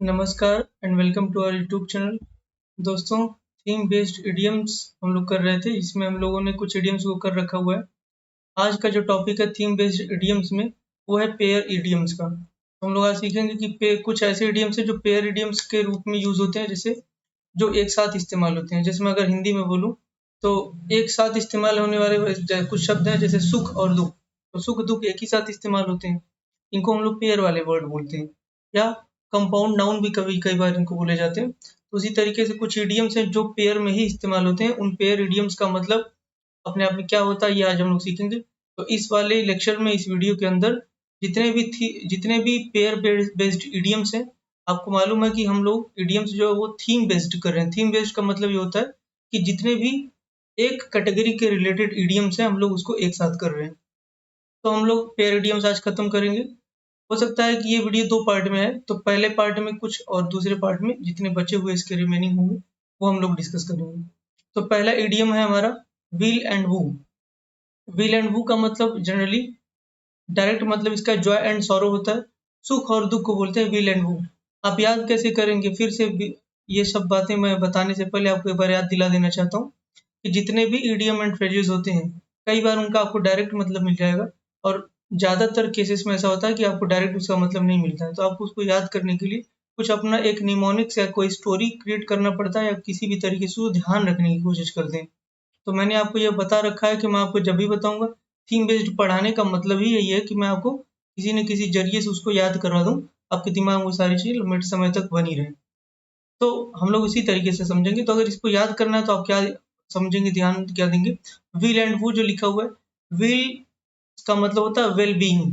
नमस्कार and welcome to our YouTube channel. दोस्तों, theme based idioms हम लोग कर रहे थे, इसमें हम लोगों ने कुछ इडियम्स को कर रखा हुआ है। आज का जो टॉपिक है थीम बेस्ड इडियम्स में, वो है पेयर इडियम्स का। हम लोग आज सीखेंगे कि कुछ ऐसे इडियम्स हैं जो पेयर इडियम्स के रूप में यूज होते हैं, जैसे जो एक साथ इस्तेमाल होते हैं। जैसे मैं अगर हिंदी में बोलूँ तो एक साथ इस्तेमाल होने वाले कुछ शब्द हैं, जैसे सुख और दुख। तो सुख दुख एक ही साथ इस्तेमाल होते हैं, इनको हम लोग पेयर वाले वर्ड बोलते हैं। या कंपाउंड नाउन भी कभी कई बार इनको बोले जाते हैं। तो उसी तरीके से कुछ इडियम्स हैं जो पेयर में ही इस्तेमाल होते हैं। उन पेयर इडियम्स का मतलब अपने आप में क्या होता है, ये आज हम लोग सीखेंगे। तो इस वाले लेक्चर में, इस वीडियो के अंदर जितने भी पेयर बेस्ड इडियम्स हैं, आपको मालूम है कि हम लोग इडियम्स जो है वो थीम बेस्ड कर रहे हैं। थीम बेस्ड का मतलब ये होता है कि जितने भी एक कैटेगरी के रिलेटेड इडियम्स हैं, हम लोग उसको एक साथ कर रहे हैं। तो हम लोग पेयर इडियम्स आज खत्म करेंगे। हो सकता है कि ये वीडियो 2 पार्ट में है, तो पहले पार्ट में कुछ और दूसरे पार्ट में जितने बचे हुए इसके रिमेनिंग होंगे, वो हम लोग डिस्कस करेंगे। तो पहला इडियम है हमारा weal and woe. Weal and woe का मतलब जनरली डायरेक्ट मतलब इसका जॉय एंड सॉरो होता है। सुख और दुख को बोलते हैं व्हील एंड वू। आप याद कैसे करेंगे? फिर से ये सब बातें मैं बताने से पहले आपको एक बार याद दिला देना चाहता हूँ कि जितने भी इडियम एंड फ्रेजेस होते हैं, कई बार उनका आपको डायरेक्ट मतलब मिल जाएगा, और ज़्यादातर केसेस में ऐसा होता है कि आपको डायरेक्ट उसका मतलब नहीं मिलता है। तो आपको उसको याद करने के लिए कुछ अपना एक निमोनिक्स या कोई स्टोरी क्रिएट करना पड़ता है, या किसी भी तरीके से वो ध्यान रखने की कोशिश करते हैं। तो मैंने आपको ये बता रखा है कि मैं आपको जब भी बताऊंगा, थीम बेस्ड पढ़ाने का मतलब ही यही है कि मैं आपको किसी न किसी जरिए से उसको याद करवा दूं, आपके दिमाग में वो सारी चीज़ लंबे समय तक बनी रहे। तो हम लोग इसी तरीके से समझेंगे। तो अगर इसको याद करना है तो आप क्या समझेंगे, ध्यान क्या देंगे? व्हील एंड वू जो लिखा हुआ है, व्हील का मतलब होता है वेल बीइंग।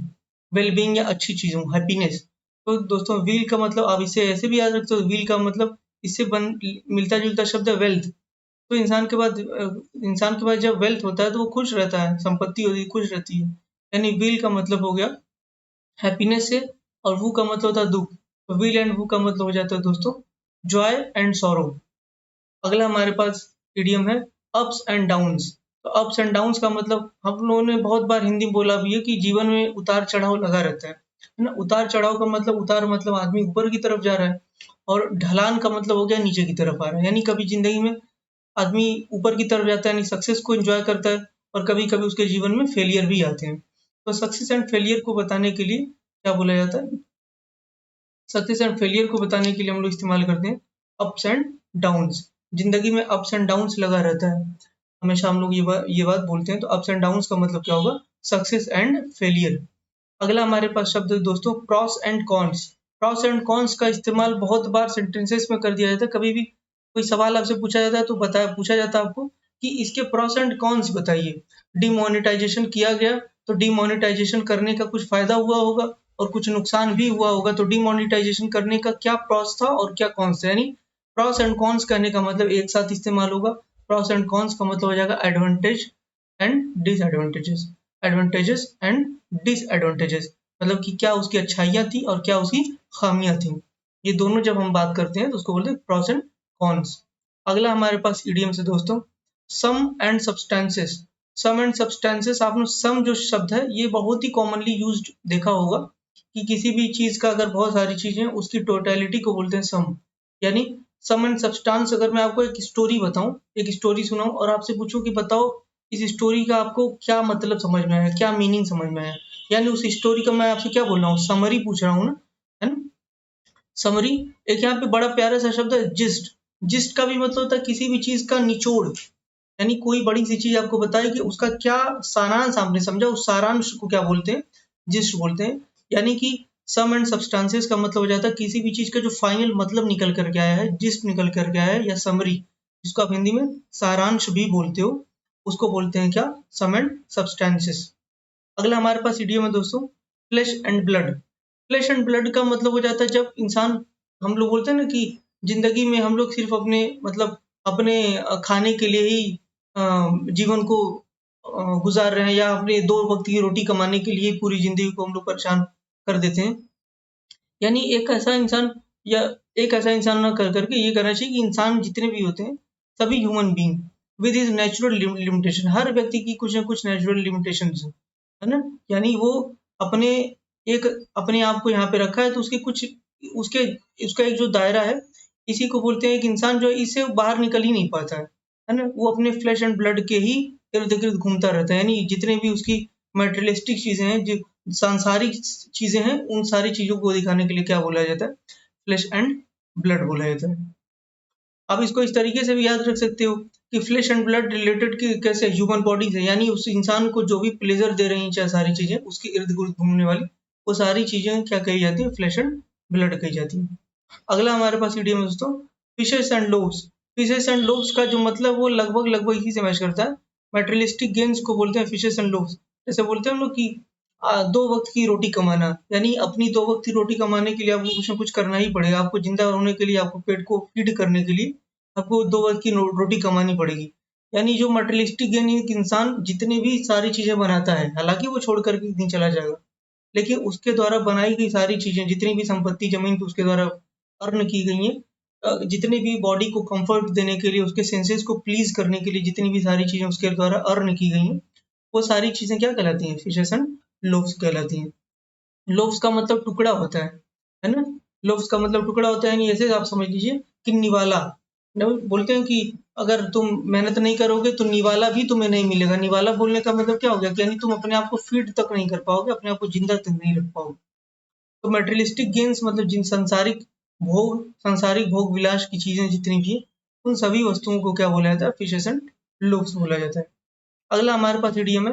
वेल बीइंग या अच्छी चीज़ों, हैप्पीनेस। तो दोस्तों, व्हील का मतलब आप इसे ऐसे भी याद रखते हो, व्हील का मतलब इससे बन मिलता जुलता शब्द है वेल्थ। तो इंसान के पास जब वेल्थ होता है तो वो खुश रहता है, संपत्ति होती है, खुश रहती है। यानी व्हील का मतलब हो गया हैप्पीनेस से, और वू का मतलब होता है दुख। तो व्हील एंड वू का मतलब हो जाता है दोस्तों जॉय एंड सॉरो। अगला हमारे पास इडियम है अप्स एंड डाउन्स। तो अप्स एंड डाउन्स का मतलब हम लोगों ने बहुत बार हिंदी में बोला भी है कि जीवन में उतार चढ़ाव लगा रहता है ना। उतार चढ़ाव का मतलब, उतार मतलब आदमी ऊपर की तरफ जा रहा है, और ढलान का मतलब हो गया नीचे की तरफ आ रहा है। यानी कभी जिंदगी में आदमी ऊपर की तरफ जाता है, यानी सक्सेस को एंजॉय करता है, और कभी कभी उसके जीवन में फेलियर भी आते हैं। तो सक्सेस एंड फेलियर को बताने के लिए क्या बोला जाता है? सक्सेस एंड फेलियर को बताने के लिए हम लोग इस्तेमाल करते हैं अप्स एंड डाउन्स। जिंदगी में अप्स एंड डाउन्स लगा रहता है, हमेशा हम लोग ये बात बोलते हैं। तो अप्स एंड डाउन्स का मतलब क्या होगा? Success and failure. अगला हमारे पास शब्द है दोस्तों pros and cons. Pros and cons का इस्तेमाल बहुत बार सेंटेंसेस में कर दिया जाता है। कभी भी कोई सवाल आपसे पूछा जाता है तो पूछा जाता है आपको कि इसके प्रॉस एंड कॉन्स बताइए। डिमोनेटाइजेशन किया गया, तो डिमोनेटाइजेशन करने का कुछ फायदा हुआ होगा और कुछ नुकसान भी हुआ होगा। तो डिमोनेटाइजेशन करने का क्या प्रॉस था और क्या कॉन्स था, यानी प्रॉस एंड कॉन्स कहने का मतलब एक साथ इस्तेमाल होगा। प्रॉस एंड कॉन्स का मतलब हो जाएगा advantage and disadvantages. Advantages and disadvantages मतलब कि क्या उसकी अच्छाइयाँ थी और क्या उसकी खामियां थी। ये दोनों जब हम बात करते हैं तो उसको बोलते हैं प्रॉस एंड कॉन्स। अगला हमारे पास इडियम से दोस्तों sum and substances. Sum and substances, आपने सम जो शब्द है ये बहुत ही कॉमनली यूज्ड देखा होगा कि किसी भी चीज का अगर बहुत सारी चीजें उसकी टोटलिटी को बोलते हैं सम। यानी सम एंड सब्सटेंस, अगर मैं आपको एक स्टोरी बताऊं, एक स्टोरी सुनाऊं और आपसे पूछूं कि बताओ इस स्टोरी का आपको क्या मतलब समझ में आया, क्या मीनिंग समझ में आया, यानी उस स्टोरी का मैं आपसे क्या बोल रहा हूँ, समरी पूछ रहा हूँ ना, है ना। समरी। एक यहाँ पे बड़ा प्यारा सा शब्द है जिस्ट। जिस्ट का भी मतलब होता है किसी भी चीज का निचोड़। यानी कोई बड़ी सी चीज आपको बताई कि उसका क्या सारांश आपने समझा, उस सारांश को क्या बोलते हैं? जिस्ट बोलते हैं। यानी कि सम एंड सब्सटेंसेस का मतलब हो जाता है किसी भी चीज का जो फाइनल मतलब निकल करके आया है, जिस्ट निकल करके आया है, या समरी, जिसको आप हिंदी में सारांश भी बोलते हो, उसको बोलते हैं क्या? Sum and substances. अगला हमारे पास इडियम है दोस्तों flesh and blood. Flesh and blood का मतलब हो जाता है जब इंसान, हम लोग बोलते हैं ना कि जिंदगी में हम लोग सिर्फ अपने मतलब अपने खाने के लिए ही जीवन को गुजार रहे हैं, या अपने 2 वक्त की रोटी कमाने के लिए पूरी जिंदगी को हम लोग परेशान कर देते हैं। यानी एक ऐसा इंसान ना कर करके ये करना चाहिए कि इंसान जितने भी होते हैं सभी human being with his natural limitation. हर व्यक्ति की कुछ ना कुछ नेचुरल लिमिटेशंस है ना। यानी वो अपने एक अपने आप को यहाँ पे रखा है, तो उसके कुछ उसके उसका एक जो दायरा है, इसी को बोलते हैं, एक इंसान जो है इससे बाहर निकल ही नहीं पाता है ना? वो अपने फ्लेश एंड ब्लड के ही इर्द-गिर्द घूमता रहता है, यानी जितने भी उसकी मटेरियलिस्टिक चीज़ें हैं, जो सांसारिक चीज़ें हैं, उन सारी चीज़ों को दिखाने के लिए क्या बोला जाता है? फ्लेश एंड ब्लड बोला जाता है। आप इसको इस तरीके से भी याद रख सकते हो कि फ्लेश एंड ब्लड रिलेटेड की कैसे ह्यूमन बॉडी से, यानी उस इंसान को जो भी प्लेजर दे रही हैं चाहे सारी चीजें उसके इर्द गिर्द घूमने वाली, वो सारी चीजें क्या कही जाती है? फ्लेश एंड ब्लड कही जाती है। अगला हमारे पास इडियम है दोस्तों, fishes and loaves. Fishes and loaves का जो मतलब वो लगभग लगभग इसी से मैच करता है। मेटेरियलिस्टिक गेन्स को बोलते हैं फिशेस एंड लोव्स। जैसे बोलते हैं हम लोग कि 2 वक्त की रोटी कमाना, यानी अपनी 2 वक्त की रोटी कमाने के लिए आपको कुछ ना कुछ करना ही पड़ेगा। आपको जिंदा होने के लिए, आपको पेट को फीड करने के लिए आपको 2 वक्त की रोटी कमानी पड़ेगी। यानी जो मटेरियलिस्टिक गेन, एक इंसान जितनी भी सारी चीजें बनाता है, हालांकि वो छोड़ करके एक दिन चला जाएगा, लेकिन उसके द्वारा बनाई गई सारी चीजें, जितनी भी संपत्ति जमीन पे उसके द्वारा अर्न की गई है, जितने भी बॉडी को कंफर्ट देने के लिए, उसके सेंसेस को प्लीज करने के लिए जितनी भी सारी चीजें उसके द्वारा अर्न की गई हैं, वो सारी चीजें क्या कहलाती हैं? फिशेस एंड लोव्स कहलाती हैं। लोव्स का मतलब टुकड़ा होता है ना? लोव्स का मतलब टुकड़ा होता है, यानी ऐसे आप समझ लीजिए कि निवाला। बोलते हैं कि अगर तुम मेहनत नहीं करोगे तो निवाला भी तुम्हें नहीं मिलेगा। निवाला बोलने का मतलब क्या हो गया कि यानी तुम अपने आप को फीड तक नहीं कर पाओगे, अपने आप को जिंदा तक नहीं रख पाओगे। तो मटेरियलिस्टिक गेन्स मतलब जिन सांसारिक भोग विलास की चीजें जितनी भी है, उन सभी वस्तुओं को क्या बोला जाता है? फिशेस एंड लोव्स बोला जाता है। अगला हमारे पास इडियम है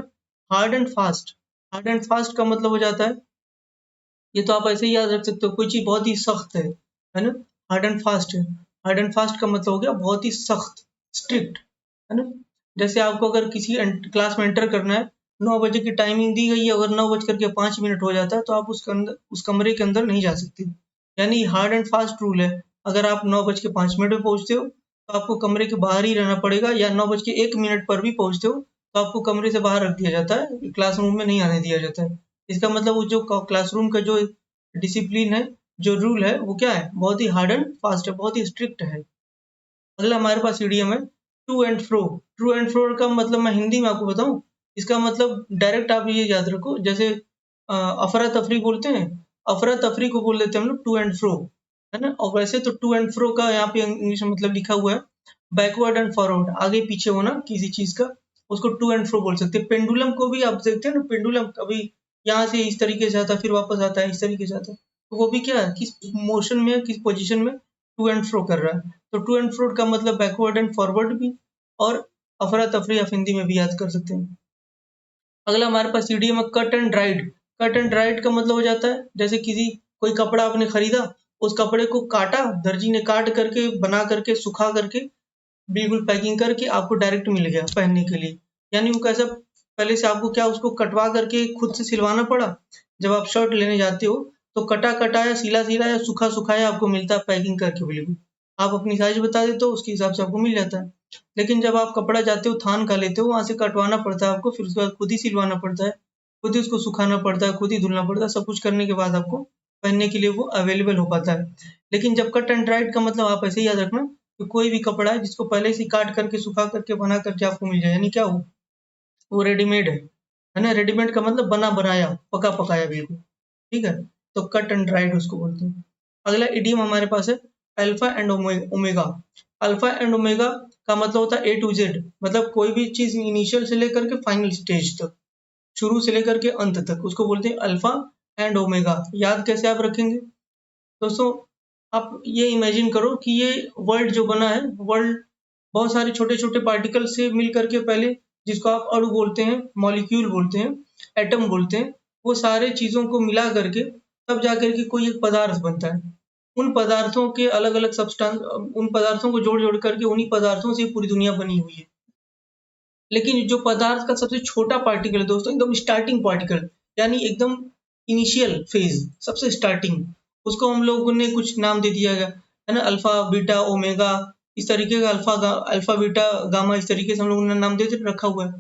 hard and fast. Hard and fast का मतलब हो जाता है, ये तो आप ऐसे ही याद रख सकते हो, कोई चीज बहुत ही सख्त है ना? हार्ड एंड फास्ट है। हार्ड एंड फास्ट का मतलब हो गया बहुत ही सख्त, स्ट्रिक्ट, है ना? जैसे आपको अगर किसी क्लास में एंटर करना है, 9 बजे की टाइमिंग दी गई है, अगर 9 बज करके 5 मिनट हो जाता है तो आप उस कमरे के अंदर नहीं जा सकते। यानी हार्ड एंड फास्ट रूल है। अगर आप 9 बज के 5 मिनट में पहुंचते हो तो आपको कमरे के बाहर ही रहना पड़ेगा, या 9 बज के 1 मिनट पर भी पहुंचते हो तो आपको कमरे से बाहर रख दिया जाता है, क्लासरूम में नहीं आने दिया जाता है। इसका मतलब वो जो क्लासरूम का जो डिसिप्लिन है, जो रूल है, वो क्या है? बहुत ही हार्ड एंड फास्ट है, बहुत ही स्ट्रिक्ट है। अगला हमारे पास इडियम है to and fro. To and fro का मतलब मैं हिंदी में आपको बताऊं, इसका मतलब डायरेक्ट आप ये याद रखो, जैसे अफरा तफरी बोलते हैं, अफरा तफरी को बोल देते हैं हम लोग टू एंड फ्रो, है ना? और वैसे तो टू एंड फ्रो का यहाँ पे इंग्लिश में मतलब लिखा हुआ है बैकवर्ड एंड फॉरवर्ड, आगे पीछे होना किसी चीज का, उसको टू एंड फ्रो बोल सकते हैं। पेंडुलम को भी आप देखते हैं ना, पेंडुलम कभी यहाँ से इस तरीके से आता है, फिर वापस आता है, इस तरीके से आता है, तो वो भी क्या है, किस मोशन में, किस पोजिशन में टू एंड फ्रो कर रहा है। तो टू एंड फ्रो का मतलब बैकवर्ड एंड फॉरवर्ड भी, और अफरा तफरी आप हिंदी में भी याद कर सकते हैं। अगला हमारे पास इडियम है cut and dried. Cut and dried का मतलब हो जाता है, जैसे किसी कोई कपड़ा आपने खरीदा, उस कपड़े को काटा, दर्जी ने काट करके, बना करके, सुखा करके, बिल्कुल पैकिंग करके आपको डायरेक्ट मिल गया पहनने के लिए। यानी वो कैसा, पहले से आपको क्या उसको कटवा करके खुद से सिलवाना पड़ा। जब आप शर्ट लेने जाते हो तो कटा कटाया, सिला सिलाया, सूखा सुखाया आपको मिलता है पैकिंग करके बिल्कुल। आप अपनी साइज बता देते हो, उसके हिसाब से आपको मिल जाता है। लेकिन जब आप कपड़ा जाते हो थान का लेते हो, वहां से कटवाना पड़ता है आपको, फिर उसके बाद खुद ही सिलवाना पड़ता है, खुद ही उसको सुखाना पड़ता है, खुद ही धुलना पड़ता है, सब कुछ करने के बाद आपको पहनने के लिए वो अवेलेबल हो पाता है। लेकिन जब कट एंड ड्राइड का मतलब आप ऐसे ही याद रखना, तो कोई भी कपड़ा है जिसको पहले से काट करके, सुखा करके, बना करके आपको मिल जाए, यानी क्या हो, वो रेडीमेड है ना? रेडीमेड का मतलब बना बनाया, पका पकाया बिल्कुल, ठीक है? तो कट एंड ड्राइड उसको बोलते हैं। अगला इडियम हमारे पास है alpha and omega. Alpha and omega का मतलब होता है ए टू जेड, मतलब कोई भी चीज इनिशियल से लेकर के फाइनल स्टेज तक, शुरू से लेकर के अंत तक, उसको बोलते हैं अल्फा एंड ओमेगा। याद कैसे आप रखेंगे दोस्तों? आप ये इमेजिन करो कि ये वर्ल्ड जो बना है, वर्ल्ड बहुत सारे छोटे छोटे पार्टिकल से मिल करके, पहले जिसको आप अणु बोलते हैं, मॉलिक्यूल बोलते हैं, एटम बोलते हैं, वो सारे चीजों को मिला करके तब जाकर के कोई एक पदार्थ बनता है। उन पदार्थों के अलग अलग सब्सटेंस, उन पदार्थों को जोड़ जोड़ करके उन्हीं पदार्थों से पूरी दुनिया बनी हुई है। लेकिन जो पदार्थ का सबसे छोटा पार्टिकल है दोस्तों, एकदम स्टार्टिंग पार्टिकल, यानी एकदम इनिशियल फेज, सबसे स्टार्टिंग, उसको हम लोगों ने कुछ नाम दे दिया गया, है ना? अल्फा, बीटा, ओमेगा, इस तरीके का, अल्फा बीटा गामा, इस तरीके से हम लोगों ने नाम दे रखा हुआ है,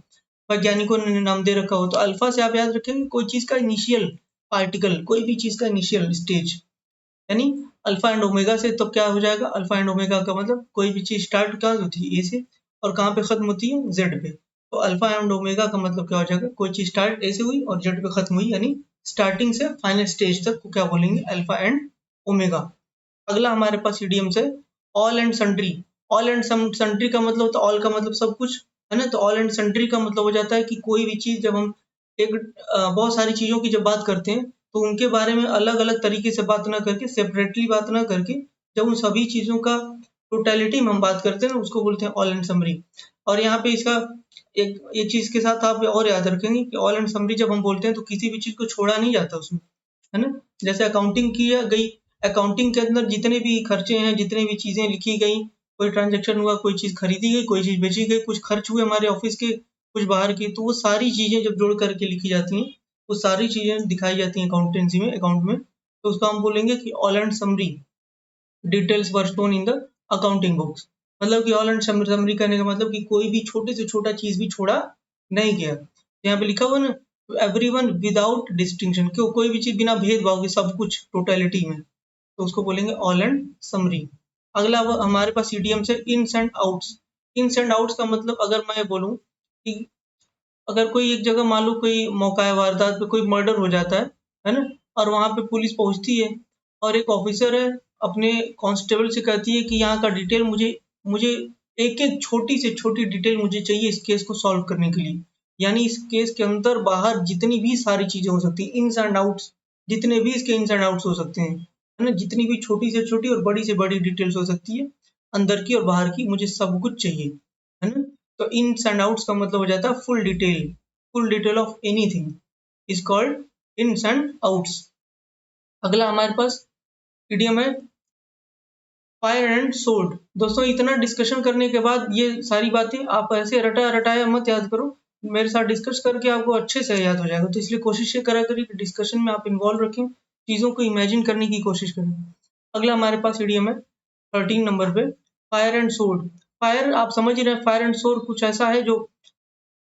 वैज्ञानिकों ने नाम दे रखा हो। तो अल्फा से आप याद रखेंगे कोई चीज का इनिशियल पार्टिकल, कोई भी चीज का इनिशियल स्टेज, यानी अल्फा एंड ओमेगा से तो क्या हो जाएगा, अल्फा एंड ओमेगा का मतलब कोई भी चीज स्टार्ट कहाँ होती है, ए से, और कहाँ पे खत्म होती है, जेड पे। तो अल्फा एंड ओमेगा का मतलब क्या हो जाएगा, कोई चीज स्टार्ट ए से हुई और जेड पे खत्म हुई, यानी स्टार्टिंग से फाइनल स्टेज तक को क्या बोलेंगे, अल्फा एंड ओमेगा। अगला हमारे पास इडियम्स है all and sundry. All and sundry का मतलब होता है, ऑल का मतलब सब कुछ है ना, तो ऑल एंड सन्ड्री का मतलब हो जाता है कि कोई भी चीज जब हम एक बहुत सारी चीजों की जब बात करते हैं तो उनके बारे में अलग अलग तरीके से बात ना करके, सेपरेटली बात ना करके, जब उन सभी चीजों का टोटलिटी में हम बात करते हैं ना, उसको बोलते हैं ऑल एंड समरी। और यहाँ पे इसका एक चीज के साथ आप और याद रखेंगे कि ऑल एंड समरी जब हम बोलते हैं तो किसी भी चीज को छोड़ा नहीं जाता उसमें, है ना। जैसे अकाउंटिंग किया गई, अकाउंटिंग के अंदर जितने भी खर्चे हैं, जितने भी चीजें लिखी गई, कोई ट्रांजेक्शन हुआ, कोई चीज खरीदी गई, कोई चीज बेची गई, कुछ खर्च हुए हमारे ऑफिस के, कुछ बाहर के, तो वो सारी चीजें जब जोड़ करके लिखी जाती हैं, वो सारी चीजें दिखाई जाती हैं अकाउंटेंसी में, अकाउंट में, तो उसको हम बोलेंगे कि all and summary details were stone in the accounting books. मतलब कि ऑल एंड समरी करने का मतलब कि कोई भी छोटे से छोटा चीज भी छोड़ा नहीं गया। यहाँ पे लिखा हुआ ना, एवरीवन विदाउट डिस्टिंक्शन, क्यों कोई भी चीज बिना भेदभाव के सब कुछ टोटलिटी में, तो उसको बोलेंगे ऑल एंड समरी। अगला हमारे पास ईडीएम से ins and outs. Ins and outs का मतलब अगर मैं बोलूं कि अगर कोई एक जगह मान लो कोई मौका है वारदात पे, कोई मर्डर हो जाता है ना, और वहां पे पुलिस पहुंचती है और एक ऑफिसर है अपने कांस्टेबल से कहती है कि यहाँ का डिटेल मुझे मुझे एक एक छोटी से छोटी डिटेल मुझे चाहिए इस केस को सॉल्व करने के लिए। यानी इस केस के अंदर बाहर जितनी भी सारी चीजें हो सकती है, इन्स एंड आउट्स, जितने भी इसके इन्स एंड आउट्स हो सकते हैं, है ना, जितनी भी छोटी से छोटी और बड़ी से बड़ी डिटेल्स हो सकती है, अंदर की और बाहर की, मुझे सब कुछ चाहिए, है ना। तो इन्स एंड आउट्स का मतलब हो जाता है full detail of anything is called ins and outs. अगला हमारे पास इडियम है फायर एंड सोल्ड। दोस्तों इतना डिस्कशन करने के बाद ये सारी बातें आप ऐसे रटा रटाया मत याद करो, मेरे साथ डिस्कस करके आपको अच्छे से याद हो जाएगा। तो इसलिए कोशिश ये करा करिए कि डिस्कशन में आप इन्वॉल्व रखें, चीजों को इमेजिन करने की कोशिश करें। अगला हमारे पास इडियम है 13 नंबर पे फायर एंड सोर्ड। फायर आप समझ ही रहे हैं, फायर एंड सोर्ड कुछ ऐसा है जो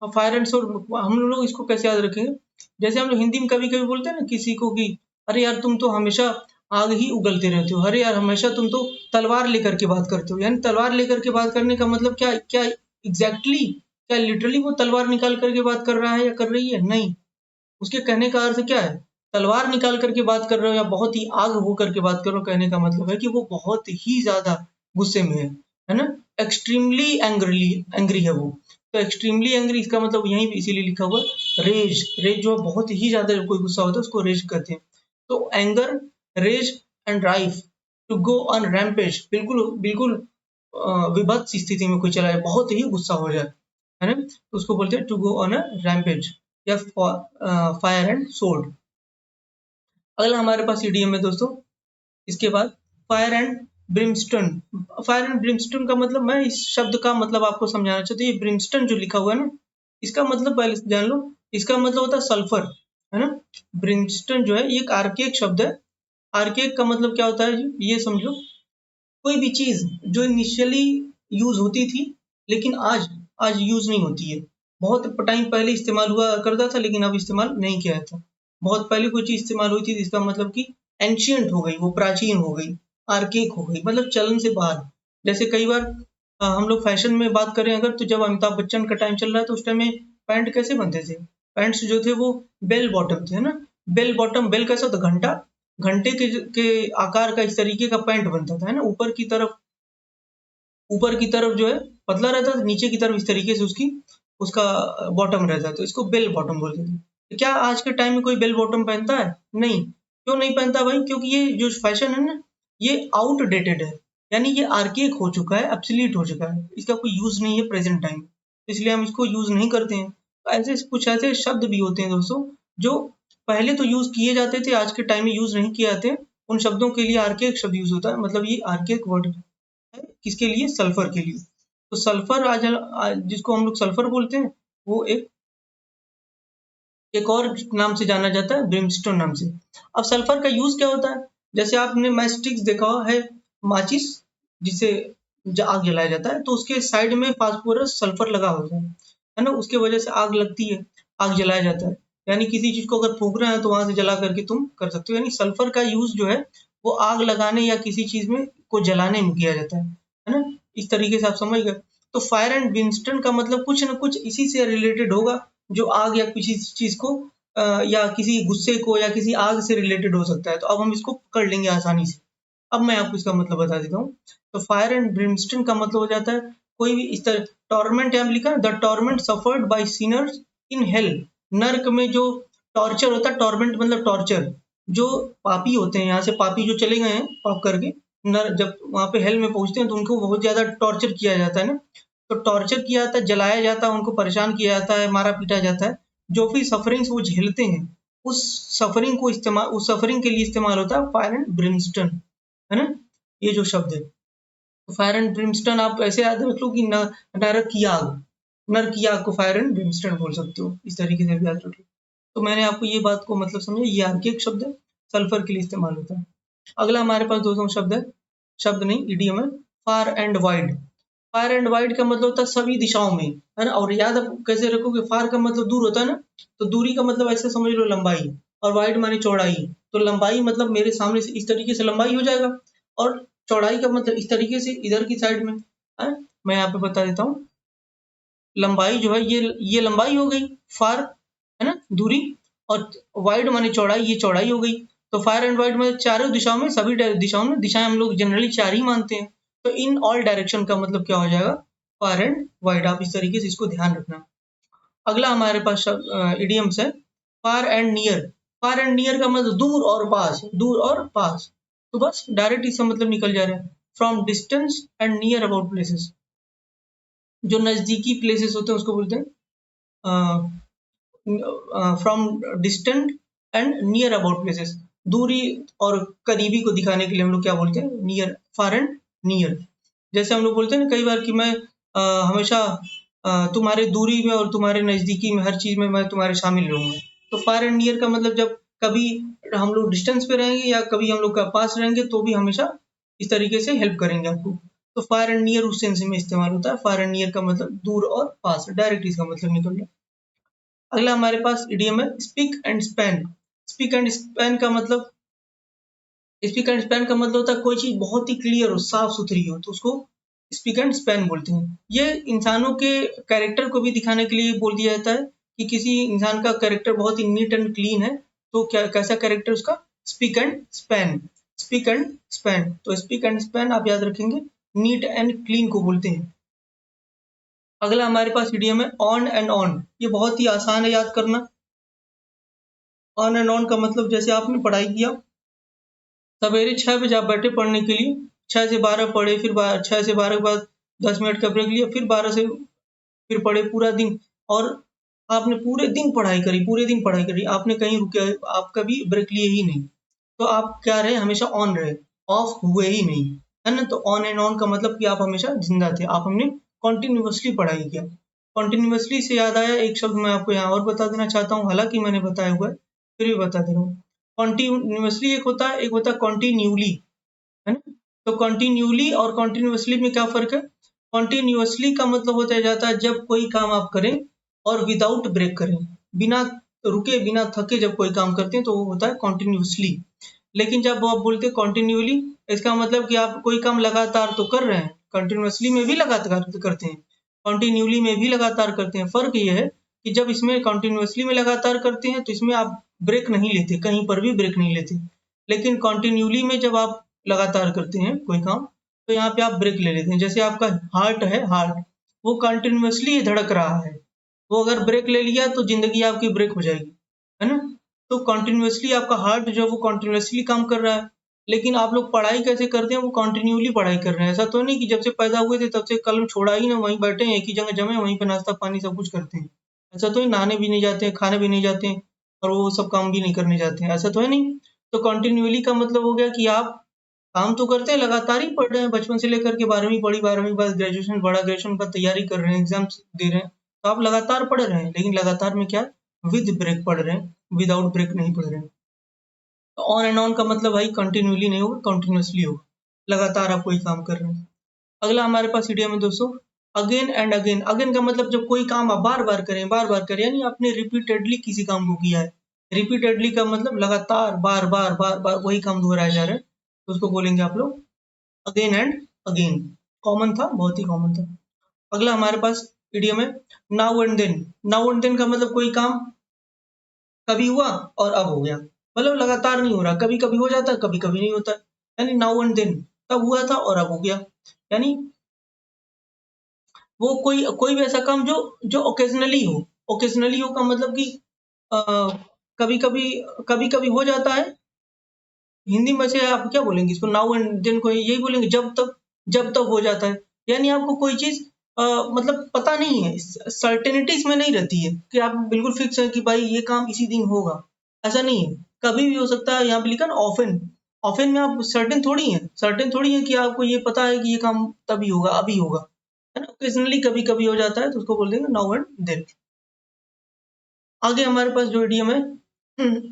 फायर एंड सोर्ड, हम लोग इसको कैसे याद रखेंगे, जैसे हम लोग हिंदी में कभी कभी बोलते हैं ना किसी को कि अरे यार तुम तो हमेशा आग ही उगलते रहते हो, अरे यार हमेशा तुम तो तलवार लेकर के बात करते हो। यानी तलवार लेकर के बात करने का मतलब क्या क्या एग्जैक्टली क्या लिटरली वो तलवार निकाल करके बात कर रहा है या कर रही है? नहीं, उसके कहने का अर्थ क्या है, तलवार निकाल करके बात कर रहे हो या बहुत ही आग हो करके बात कर रहे हो, कहने का मतलब है कि वो बहुत ही ज्यादा गुस्से में है ना, एक्सट्रीमली एंग्री है वो। तो एक्सट्रीमली एंग्री इसका मतलब यहीं पे इसीलिए लिखा हुआ है रेज। रेज जो बहुत ही ज्यादा कोई गुस्सा होता है उसको रेज कहते हैं। तो anger, rage and drive, to go on rampage, बिल्कुल बिल्कुल विभत्स स्थिति में कोई चला जाए, बहुत ही गुस्सा हो जाए, है ना, तो उसको बोलते हैं to go on a rampage या फायर एंड सोर्ड। अगला हमारे पास ईडीएम है दोस्तों, इसके बाद fire and brimstone. Fire and brimstone का मतलब, मैं इस शब्द का मतलब आपको समझाना चाहता हूँ। ये ब्रिमस्टन जो लिखा हुआ है ना, इसका मतलब पहले से जान लो, इसका मतलब होता है सल्फर, है ना। ब्रिमस्टन जो है ये एक आर्केक शब्द है। आर्केक का मतलब क्या होता है जी, ये समझो, कोई भी चीज जो इनिशियली यूज होती थी लेकिन आज आज यूज नहीं होती है, बहुत टाइम पहले इस्तेमाल हुआ करता था लेकिन अब इस्तेमाल नहीं किया जाता। बहुत पहले कोई चीज इस्तेमाल हुई थी, इसका मतलब कि एंशियंट हो गई, वो प्राचीन हो गई, आर्केक हो गई, मतलब चलन से बाहर। जैसे कई बार हम लोग फैशन में बात करें अगर, तो जब अमिताभ बच्चन का टाइम चल रहा है तो उस टाइम में पैंट कैसे बनते थे, पैंट्स जो थे वो बेल बॉटम थे, है ना। बेल बॉटम, बेल कैसा होता, घंटा, घंटे के आकार का इस तरीके का पैंट बनता था, है ना। ऊपर की तरफ जो है पतला रहता था, नीचे की तरफ इस तरीके से उसकी उसका बॉटम रहता है, तो इसको बेल बॉटम बोलते थे। तो क्या आज के टाइम में कोई बेल बॉटम पहनता है? नहीं। क्यों नहीं पहनता भाई? क्योंकि ये जो फैशन है ना, ये आउटडेटेड है, यानी ये आर्केक हो चुका है, एब्सोल्यूट हो चुका है, इसका कोई यूज नहीं है प्रेजेंट टाइम, इसलिए हम इसको यूज नहीं करते हैं। तो ऐसे कुछ ऐसे शब्द भी होते हैं दोस्तों जो पहले तो यूज किए जाते थे, आज के टाइम में यूज नहीं किए जाते। उन शब्दों के लिए आर्केक शब्द यूज होता है, मतलब ये आर्केक वर्ड है किसके लिए, सल्फर के लिए। तो सल्फर जिसको हम लोग सल्फर बोलते हैं, वो एक और नाम से जाना जाता है, ब्रिमस्टोन नाम से। अब सल्फर का यूज क्या होता है, जैसे आपने मैस्टिक्स देखा है, माचिस जिसे आग जलाया जाता है, तो उसके साइड में फास्फोरस सल्फर लगा होता है ना, उसके वजह से आग लगती है, आग जलाया जाता है। यानी किसी चीज को अगर फूकना है तो वहां से जला करके तुम कर सकते हो। यानी सल्फर का यूज जो है वो आग लगाने या किसी चीज में को जलाने में किया जाता है ना। इस तरीके से आप समझ गए। तो फायर एंड ब्रिमस्टन का मतलब कुछ ना कुछ इसी से रिलेटेड होगा, जो आग या किसी चीज को या किसी गुस्से को या किसी आग से रिलेटेड हो सकता है। तो अब हम इसको पकड़ लेंगे आसानी से। अब मैं आपको इसका मतलब बता देता हूँ। तो फायर एंड ब्रिमस्टन का मतलब हो जाता है कोई भी इस तरह टॉर्मेंट, यहाँ लिखा है the torment suffered by sinners in hell. नर्क में जो टॉर्चर होता है, टॉर्मेंट मतलब टॉर्चर, जो पापी होते हैं, यहाँ से पापी जो चले गए हैं पाप करके, नर जब वहां पे हेल में पहुंचते हैं तो उनको बहुत ज्यादा टॉर्चर किया जाता है ना। तो टॉर्चर किया जाता है, जलाया जाता है, उनको परेशान किया जाता है, मारा पीटा जाता है। जो भी सफरिंग्स वो झेलते हैं, उस उस सफरिंग के लिए इस्तेमाल होता है फायर एंड ब्रिमस्टन, है ना, ये जो शब्द है। तो फायर एंड ब्रिमस्टन आप ऐसे याद रख लो कि नरक की आग, नरक की आग को फायर एंड ब्रिमस्टन बोल सकते हो, इस तरीके से भी याद रख लो। तो मैंने आपको ये बात को मतलब समझा, ये आर्किक शब्द है, सल्फर के लिए इस्तेमाल होता है। अगला हमारे पास दोस्तों शब्द है, शब्द नहीं इडियम है, far and wide. Far and wide का मतलब होता है सभी दिशाओं में, है ना। और याद आप कैसे रखोगे, फार का मतलब दूर होता है ना, तो दूरी का मतलब ऐसे समझ लो लंबाई, और वाइड माने चौड़ाई। तो लंबाई मतलब मेरे सामने से इस तरीके से लंबाई हो जाएगा, और चौड़ाई का मतलब इस तरीके से इधर की साइड में, है। मैं यहाँ पे बता देता हूँ, लंबाई जो है ये लंबाई हो गई फार, है ना, दूरी, और वाइड माने चौड़ाई, ये चौड़ाई हो गई। तो फायर एंड वाइड में चारों दिशाओं में, सभी दिशाओं में, दिशाएं हम लोग जनरली चार ही मानते हैं। तो इन ऑल डायरेक्शन का मतलब क्या हो जाएगा, फार एंड वाइड। आप इस तरीके से इसको ध्यान रखना। अगला हमारे पास इडियम्स है, far and near. Far and near का मतलब दूर और पास, दूर और पास। तो बस डायरेक्ट इसका मतलब निकल जा रहा है, from distance and near about places. जो नजदीकी प्लेसेस होते हैं उसको बोलते हैं from distant and near about places. दूरी और करीबी को दिखाने के लिए हम लोग क्या बोलते हैं, नियर, फार एंड नियर। जैसे हम लोग बोलते हैं ना कई बार कि मैं हमेशा तुम्हारे दूरी में और तुम्हारे नजदीकी में हर चीज में मैं तुम्हारे शामिल रहूंगा। तो फार एंड नियर का मतलब जब कभी हम लोग डिस्टेंस पे रहेंगे या कभी हम लोग का पास रहेंगे तो भी हमेशा इस तरीके से हेल्प करेंगे आपको। तो फार एंड नियर उस सेंस में इस्तेमाल होता है। फार एंड नियर का मतलब दूर और पास, डायरेक्ट इसका मतलब निकल रहा है। अगला हमारे पास इडियम है speak and span. Speak and span का मतलब, स्पीक एंड स्पैन का मतलब होता है कोई चीज बहुत ही क्लियर हो, साफ सुथरी हो, तो उसको स्पीक एंड स्पैन बोलते हैं। ये इंसानों के कैरेक्टर को भी दिखाने के लिए बोल दिया जाता है कि किसी इंसान का कैरेक्टर बहुत ही नीट एंड क्लीन है, तो क्या कैसा कैरेक्टर उसका, speak and span. Speak and span, तो स्पीक एंड स्पैन आप याद रखेंगे, नीट एंड क्लीन को बोलते हैं। अगला हमारे पास इडियम है ऑन एंड ऑन। ये बहुत ही आसान है याद करना। ऑन एंड ऑन का मतलब जैसे आपने पढ़ाई किया, सवेरे 6 बजे आप बैठे पढ़ने के लिए, 6 से 12 पढ़े, फिर 6 से 12 के बाद 10 मिनट का ब्रेक लिया, फिर 12 से फिर पढ़े पूरा दिन, और आपने पूरे दिन पढ़ाई करी, पूरे दिन पढ़ाई करी, आपने कहीं रुके, आप कभी ब्रेक लिए ही नहीं। तो आप क्या रहे, हमेशा ऑन रहे, ऑफ हुए ही नहीं, है ना। तो ऑन एंड ऑन का मतलब कि आप हमेशा जिंदा थे, आप हमने कॉन्टिन्यूसली पढ़ाई किया। कॉन्टिन्यूसली से याद आया, एक शब्द मैं आपको यहाँ और बता देना चाहता हूँ, हालांकि मैंने बताया हुआ है, फिर भी बता दे रहा हूँ। कॉन्टिन्यूसली एक होता है, एक होता है कॉन्टिन्यूली, है ना। तो कॉन्टिन्यूली और कॉन्टिन्यूसली में क्या फर्क है, कॉन्टिन्यूसली का मतलब होता जाता है जब कोई काम आप करें और विदाउट ब्रेक करें, बिना रुके बिना थके जब कोई काम करते हैं तो वो होता है कॉन्टिन्यूसली। लेकिन जब आप बोलते हैं कॉन्टिन्यूली, इसका मतलब कि आप कोई काम लगातार तो कर रहे हैं, कंटिन्यूसली में भी लगातार करते हैं, कॉन्टिन्यूली में भी लगातार करते हैं। फर्क ये है कि जब इसमें कॉन्टिन्यूसली में लगातार करते हैं तो इसमें आप ब्रेक नहीं लेते, कहीं पर भी ब्रेक नहीं लेते। लेकिन कॉन्टिन्यूली में जब आप लगातार करते हैं कोई काम, तो यहाँ पे आप ब्रेक ले लेते हैं। जैसे आपका हार्ट है, हार्ट वो कंटिन्यूअसली धड़क रहा है, वो अगर ब्रेक ले लिया तो जिंदगी आपकी ब्रेक हो जाएगी, है ना। तो कंटिन्यूअसली आपका हार्ट जो है वो कंटिन्यूअसली काम कर रहा है। लेकिन आप लोग पढ़ाई कैसे करते हैं, वो कंटिन्यूअली पढ़ाई कर रहे हैं। ऐसा तो नहीं कि जब से पैदा हुए थे तब से कलम छोड़ा ही ना, वहीं बैठे हैं, एक ही जगह जमे, वहीं पे नाश्ता पानी सब कुछ करते हैं। ऐसा तो नहीं, नहाने भी नहीं जाते हैं, खाने भी नहीं जाते हैं, और वो सब काम भी नहीं करने जाते हैं, ऐसा तो है नहीं। तो कंटिन्यूअली का मतलब हो गया कि आप काम तो करते हैं, लगातार ही पढ़ रहे हैं, बचपन से लेकर के 12वीं पढ़ी, 12वीं के बाद ग्रेजुएशन, बड़ा ग्रेजुएशन का तैयारी कर रहे हैं, एग्जाम्स दे रहे हैं, तो आप लगातार पढ़ रहे हैं। लेकिन लगातार में क्या, विद ब्रेक पढ़ रहे हैं, विदाउट ब्रेक नहीं पढ़ रहे हैं। तो ऑन एंड ऑन का मतलब भाई कंटिन्यूअली नहीं होगा, कंटिन्यूअसली होगा, लगातार आप कोई काम कर रहे हैं। अगला हमारे पास इडियम है दोस्तों, अगेन एंड अगेन। अगेन का मतलब जब कोई काम आप बार बार करें, बार बार करें, यानी आपने रिपीटेडली किसी काम को किया है। रिपीटेडली का मतलब लगातार बार बार बार बार वही काम दोहराया जा रहा है, तो उसको बोलेंगे आप लोग अगेन एंड अगेन। कॉमन था, बहुत ही कॉमन था। अगला हमारे पास इडियम है now and then. Now and then का मतलब कोई काम कभी हुआ और अब हो गया, मतलब लगातार नहीं हो रहा, कभी कभी हो जाता है, कभी कभी नहीं होता, यानी नाउ एंड देन, तब हुआ था और अब हो गया। यानी वो कोई कोई भी ऐसा काम जो जो ओकेजनली हो, ओकेजनली हो का मतलब कि कभी कभी कभी कभी हो जाता है। हिंदी में से आप क्या बोलेंगे इसको, नाउ एंड देन को यही बोलेंगे, जब तक हो जाता है। यानी आपको कोई चीज मतलब पता नहीं है, सर्टेनिटी इसमें नहीं रहती है कि आप बिल्कुल फिक्स है कि भाई ये काम इसी दिन होगा, ऐसा नहीं है, कभी भी हो सकता है। यहाँ पे लिखा ना ऑफन, ऑफन में आप सर्टेन थोड़ी है कि आपको ये पता है कि ये काम तभी होगा, अभी होगा, है ना। ओकेजनली कभी कभी हो जाता है तो उसको बोल देंगे नाउ एंड देन। आगे हमारे पास जो इडियम है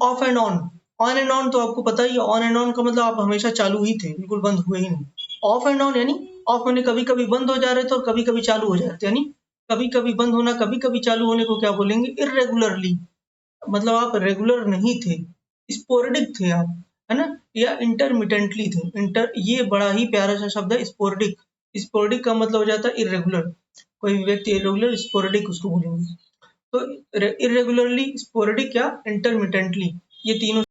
of and on and on तो आपको पता ही है, ऑन एंड ऑन का मतलब आप हमेशा चालू ही थे, बिल्कुल बंद हुए ही नहीं। ऑफ एंड ऑन यानी ऑफ होने कभी कभी बंद हो जा रहे थे और कभी कभी चालू हो जा रहे थे, यानी कभी कभी बंद होना, कभी कभी चालू होने को क्या बोलेंगे, इरेगुलरली, मतलब आप रेगुलर नहीं थे, स्पोरेडिक थे आप, है ना, या इंटरमिटेंटली थे। इंटर, ये बड़ा ही प्यारा सा शब्द है स्पोरेडिक। स्पोरेडिक का मतलब हो जाता है इरेगुलर, कोई भी व्यक्ति इरेगुलर, स्पोरेडिक उसको बोलेंगे। तो इरेगुलरली, स्पोरेडिक या इंटरमिटेंटली, ये तीनों